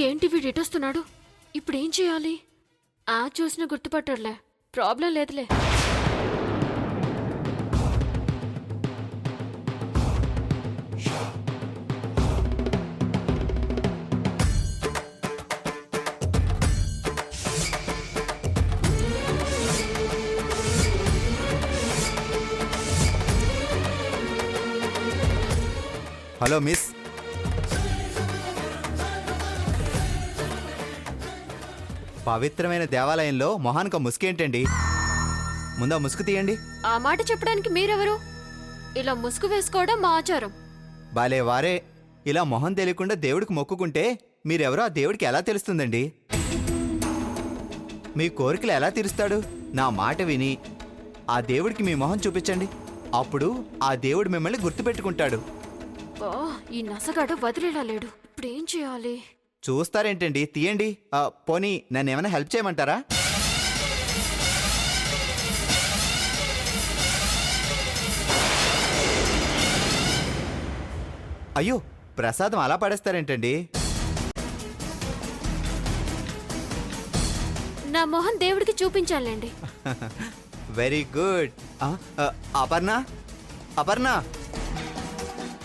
ఏంటి వీడు ఎటొస్తున్నాడు? ఇప్పుడేం చేయాలి? చూసినా గుర్తుపట్టడులే, ప్రాబ్లం లేదులే. హలో మిస్, పవిత్రమైన దేవాలయంలో మొహానికి ముసుకేంటండి? ముందా ముసుగు తీయండి. ఆ మాట చెప్పడానికి మీరెవరు? ఇలా ముసుగు వేసుకోవడం మా ఆచారం. బాలే వారే, ఇలా మొహం తెలియకుండా దేవుడికి మొక్కుకుంటే మీరెవరో ఆ దేవుడికి ఎలా తెలుస్తుందండి? మీ కోరికలు ఎలా తీరుస్తాడు? నా మాట విని ఆ దేవుడికి మీ మొహం చూపించండి. అప్పుడు ఆ దేవుడు మిమ్మల్ని గుర్తుపెట్టుకుంటాడు. ఈ నసగాడు వదిలేలా లేడు. ఇప్పుడేం చేయాలి? చూస్తారేంటండి, తీయండి. పోనీ నన్ను ఏమైనా హెల్ప్ చేయమంటారా? అయ్యో, ప్రసాదం అలా పడేస్తారేంటండి? నా మొహం దేవుడికి చూపించాలండి. Very good. అపర్ణ, అపర్ణ,